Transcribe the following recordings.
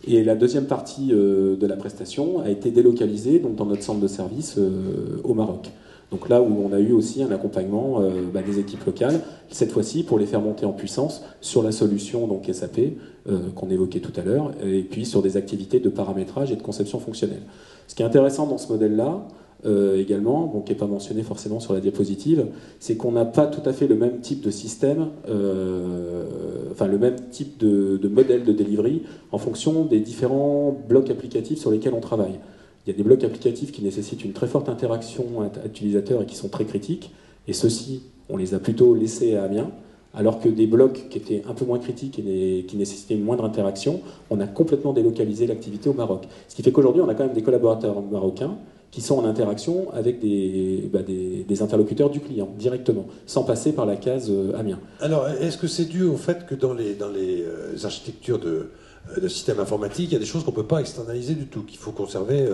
Et la deuxième partie de la prestation a été délocalisée donc, dans notre centre de service au Maroc. Donc là où on a eu aussi un accompagnement des équipes locales, cette fois-ci pour les faire monter en puissance sur la solution donc SAP qu'on évoquait tout à l'heure, et puis sur des activités de paramétrage et de conception fonctionnelle. Ce qui est intéressant dans ce modèle-là, également, bon, qui n'est pas mentionné forcément sur la diapositive, c'est qu'on n'a pas tout à fait le même type de système, le même type de modèle de delivery en fonction des différents blocs applicatifs sur lesquels on travaille. Il y a des blocs applicatifs qui nécessitent une très forte interaction utilisateur et qui sont très critiques, et ceux-ci, on les a plutôt laissés à Amiens, alors que des blocs qui étaient un peu moins critiques et qui nécessitaient une moindre interaction, on a complètement délocalisé l'activité au Maroc. Ce qui fait qu'aujourd'hui, on a quand même des collaborateurs marocains qui sont en interaction avec des interlocuteurs du client, directement, sans passer par la case Amiens. Alors, est-ce que c'est dû au fait que dans les architectures de systèmes informatiques, il y a des choses qu'on ne peut pas externaliser du tout, qu'il faut conserver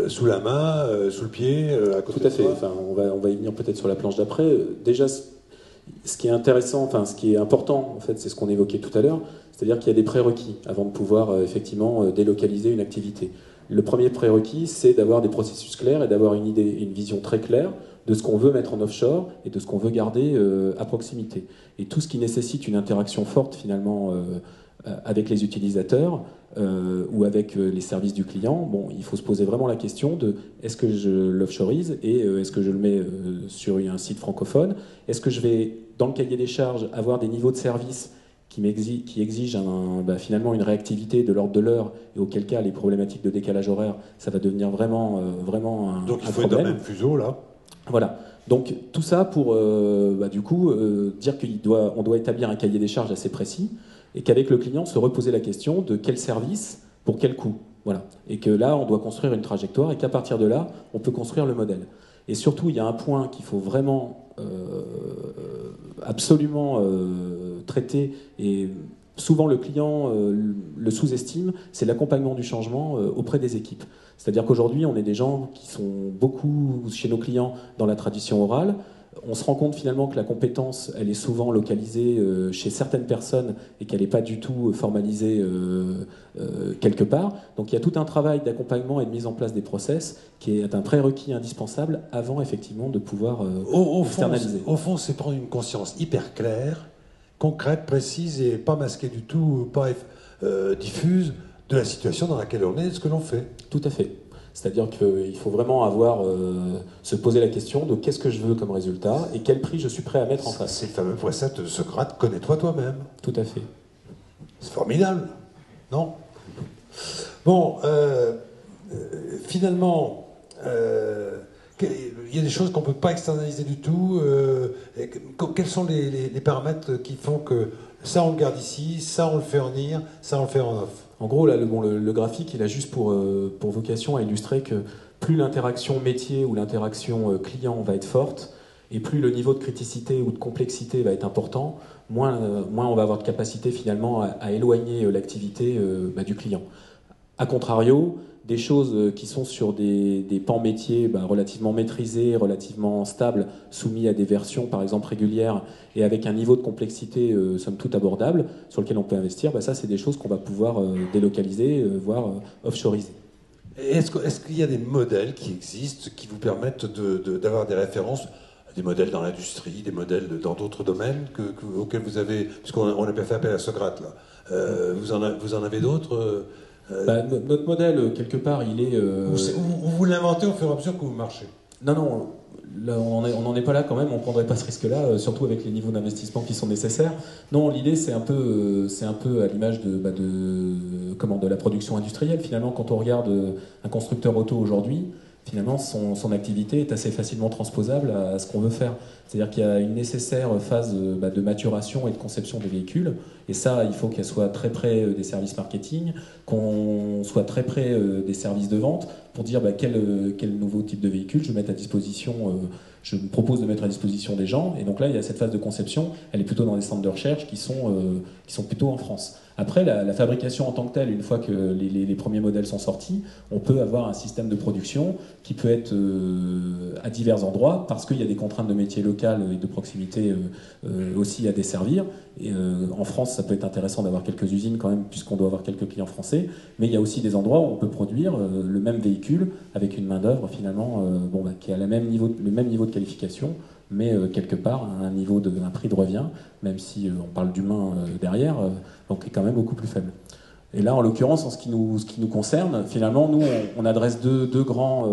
sous la main, sous le pied, à côté de soi? Tout à fait. Enfin, on va y venir peut-être sur la planche d'après. Déjà, ce qui est intéressant, ce qui est important, en fait, c'est ce qu'on évoquait tout à l'heure, c'est-à-dire qu'il y a des prérequis avant de pouvoir effectivement délocaliser une activité. Le premier prérequis, c'est d'avoir des processus clairs et d'avoir une idée, une vision très claire de ce qu'on veut mettre en offshore et de ce qu'on veut garder à proximité. Et tout ce qui nécessite une interaction forte finalement avec les utilisateurs ou avec les services du client, bon, il faut se poser vraiment la question de est-ce que je l'offshoreise et est-ce que je le mets sur un site francophone? Est-ce que je vais, dans le cahier des charges, avoir des niveaux de service qui exige finalement une réactivité de l'ordre de l'heure, et auquel cas les problématiques de décalage horaire, ça va devenir vraiment un problème. Donc il faut être dans le même fuseau là. Voilà. Donc tout ça pour dire qu'on doit établir un cahier des charges assez précis, et qu'avec le client se reposer la question de quel service pour quel coût. Voilà. Et que là on doit construire une trajectoire, et qu'à partir de là on peut construire le modèle. Et surtout il y a un point qu'il faut vraiment absolument traité, et souvent le client le sous-estime, c'est l'accompagnement du changement auprès des équipes. C'est-à-dire qu'aujourd'hui, on est des gens qui sont beaucoup chez nos clients dans la tradition orale. On se rend compte finalement que la compétence, elle est souvent localisée chez certaines personnes et qu'elle n'est pas du tout formalisée quelque part. Donc il y a tout un travail d'accompagnement et de mise en place des process qui est un prérequis indispensable avant effectivement de pouvoir externaliser. Au fond, c'est prendre une conscience hyper claire, concrète, précise et pas masquée du tout, pas diffuse de la situation dans laquelle on est et de ce que l'on fait. Tout à fait. C'est-à-dire qu'il faut vraiment se poser la question de qu'est-ce que je veux comme résultat et quel prix je suis prêt à mettre en face. C'est le fameux précepte de Socrate, connais-toi toi-même. Tout à fait. C'est formidable, non? Bon, finalement, il y a des choses qu'on ne peut pas externaliser du tout. Quels sont les paramètres qui font que ça on le garde ici, ça on le fait en IR, ça on le fait en off? En gros, là, le graphique, il a juste pour vocation à illustrer que plus l'interaction métier ou l'interaction client va être forte, et plus le niveau de criticité ou de complexité va être important, moins on va avoir de capacité finalement à éloigner l'activité du client. A contrario, des choses qui sont sur des pans métiers relativement maîtrisés, relativement stables, soumis à des versions par exemple régulières et avec un niveau de complexité somme toute abordable, sur lequel on peut investir, ça c'est des choses qu'on va pouvoir délocaliser, voire offshoriser. Est-ce qu'il y a des modèles qui existent, qui vous permettent d'avoir des références, des modèles dans l'industrie, des modèles dans d'autres domaines auxquels vous avez... Puisqu'on a bien fait appel à Socrate, là. Vous en avez d'autres notre modèle, quelque part, il est... Vous l'inventez au fur et à mesure que vous marchez? Non, là, on n'en est pas là quand même, on ne prendrait pas ce risque-là, surtout avec les niveaux d'investissement qui sont nécessaires. Non, l'idée, c'est un peu à l'image de la production industrielle. Finalement, quand on regarde un constructeur auto aujourd'hui, finalement, son activité est assez facilement transposable à ce qu'on veut faire. C'est-à-dire qu'il y a une nécessaire phase de maturation et de conception des véhicules. Et ça, il faut qu'elle soit très près des services marketing, qu'on soit très près des services de vente pour dire quel nouveau type de véhicule je vais mettre à disposition je me propose de mettre à disposition des gens, et donc là, il y a cette phase de conception, elle est plutôt dans des centres de recherche qui sont plutôt en France. Après, la fabrication en tant que telle, une fois que les premiers modèles sont sortis, on peut avoir un système de production qui peut être à divers endroits, parce qu'il y a des contraintes de métier local et de proximité aussi à desservir. Et, en France, ça peut être intéressant d'avoir quelques usines quand même, puisqu'on doit avoir quelques clients français, mais il y a aussi des endroits où on peut produire le même véhicule avec une main-d'œuvre finalement qui a le même niveau de qualification, mais quelque part un prix de revient, même si on parle d'humain derrière, donc est quand même beaucoup plus faible. Et là, en l'occurrence, en ce qui nous concerne, finalement, nous, on adresse deux grands.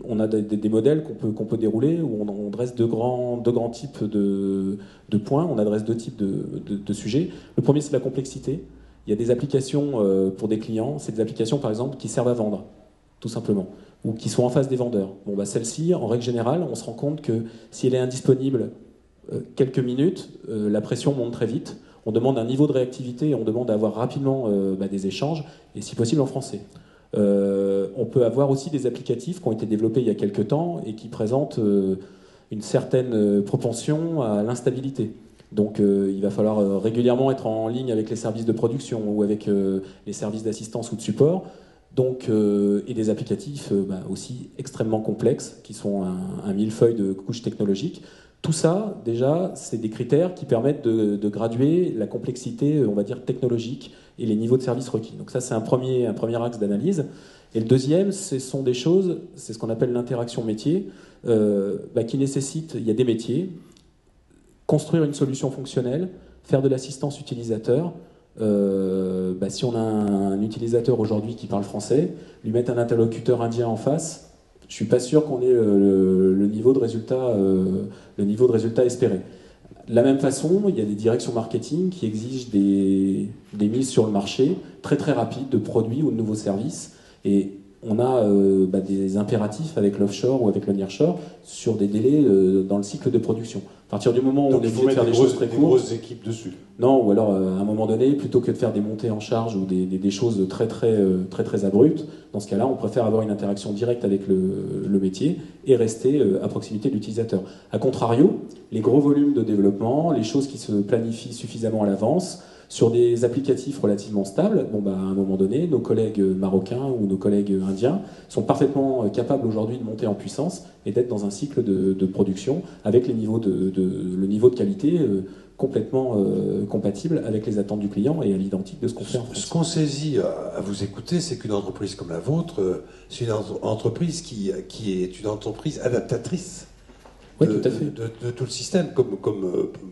On a des modèles qu'on peut dérouler où on dresse deux grands types de points. On adresse deux types de sujets. Le premier, c'est la complexité. Il y a des applications pour des clients. C'est des applications, par exemple, qui servent à vendre, tout simplement, ou qui sont en face des vendeurs. Celle-ci, en règle générale, on se rend compte que si elle est indisponible quelques minutes, la pression monte très vite. On demande un niveau de réactivité, on demande d'avoir rapidement des échanges, et si possible en français. On peut avoir aussi des applicatifs qui ont été développés il y a quelques temps et qui présentent une certaine propension à l'instabilité. Donc il va falloir régulièrement être en ligne avec les services de production ou avec les services d'assistance ou de support. Donc, et des applicatifs aussi extrêmement complexes, qui sont un millefeuille de couches technologiques. Tout ça, déjà, c'est des critères qui permettent de graduer la complexité, on va dire, technologique et les niveaux de service requis. Donc ça, c'est un premier axe d'analyse. Et le deuxième, ce sont des choses, c'est ce qu'on appelle l'interaction métier, qui nécessite, il y a des métiers, construire une solution fonctionnelle, faire de l'assistance utilisateur. Si on a un utilisateur aujourd'hui qui parle français, lui mettre un interlocuteur indien en face, je suis pas sûr qu'on ait le niveau de résultat espéré. De la même façon, il y a des directions marketing qui exigent des mises sur le marché très très rapides de produits ou de nouveaux services, et on a des impératifs avec l'offshore ou avec le nearshore sur des délais dans le cycle de production. À partir du moment où on est obligé de faire des choses très courtes, grosses équipes dessus. Non, ou alors à un moment donné, plutôt que de faire des montées en charge ou des choses très abruptes, dans ce cas-là, on préfère avoir une interaction directe avec le métier et rester à proximité de l'utilisateur. A contrario, les gros volumes de développement, les choses qui se planifient suffisamment à l'avance, sur des applicatifs relativement stables, à un moment donné, nos collègues marocains ou nos collègues indiens sont parfaitement capables aujourd'hui de monter en puissance et d'être dans un cycle de production avec le niveau de qualité complètement compatible avec les attentes du client et à l'identique de ce qu'on fait en France. Ce qu'on saisit à vous écouter, c'est qu'une entreprise comme la vôtre, c'est une entreprise qui est une entreprise adaptatrice. Oui, tout à fait. De tout le système, comme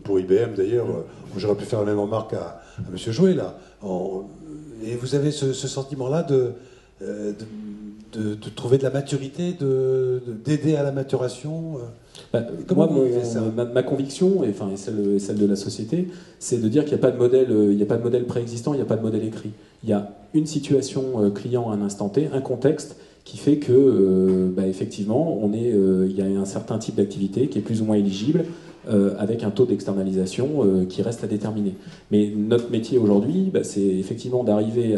pour IBM d'ailleurs, où j'aurais pu faire la même remarque à M. Jouet là. Et vous avez ce sentiment-là de trouver de la maturité, d'aider à la maturation. Moi, ma conviction, et celle de la société, c'est de dire qu'il n'y a pas de modèle préexistant, il n'y a pas de modèle écrit. Il y a une situation client à un instant T, un contexte qui fait que, effectivement, il y a un certain type d'activité qui est plus ou moins éligible, avec un taux d'externalisation qui reste à déterminer. Mais notre métier aujourd'hui, c'est effectivement d'arriver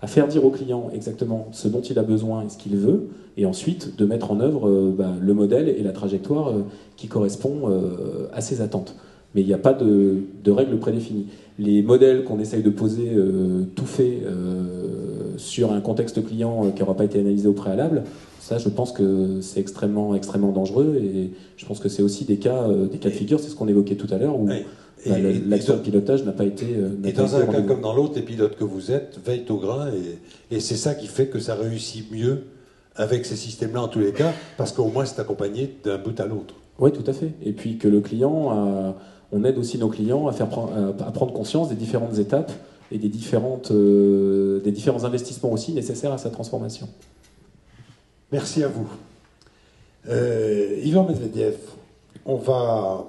à faire dire au client exactement ce dont il a besoin et ce qu'il veut, et ensuite de mettre en œuvre le modèle et la trajectoire qui correspond à ses attentes. Mais il n'y a pas de règles prédéfinies. Les modèles qu'on essaye de poser tout fait sur un contexte client qui n'aura pas été analysé au préalable, ça, je pense que c'est extrêmement dangereux, et je pense que c'est aussi des cas de figure, c'est ce qu'on évoquait tout à l'heure, où l'action de pilotage n'a pas été... Et dans un cas comme dans l'autre, les pilotes que vous êtes veillent au grain, et c'est ça qui fait que ça réussit mieux avec ces systèmes-là en tous les cas, parce qu'au moins c'est accompagné d'un bout à l'autre. Oui, tout à fait. Et puis que le client, on aide aussi nos clients à prendre conscience des différentes étapes et des différents investissements aussi nécessaires à sa transformation. Merci à vous. Ivan Medvedev, on va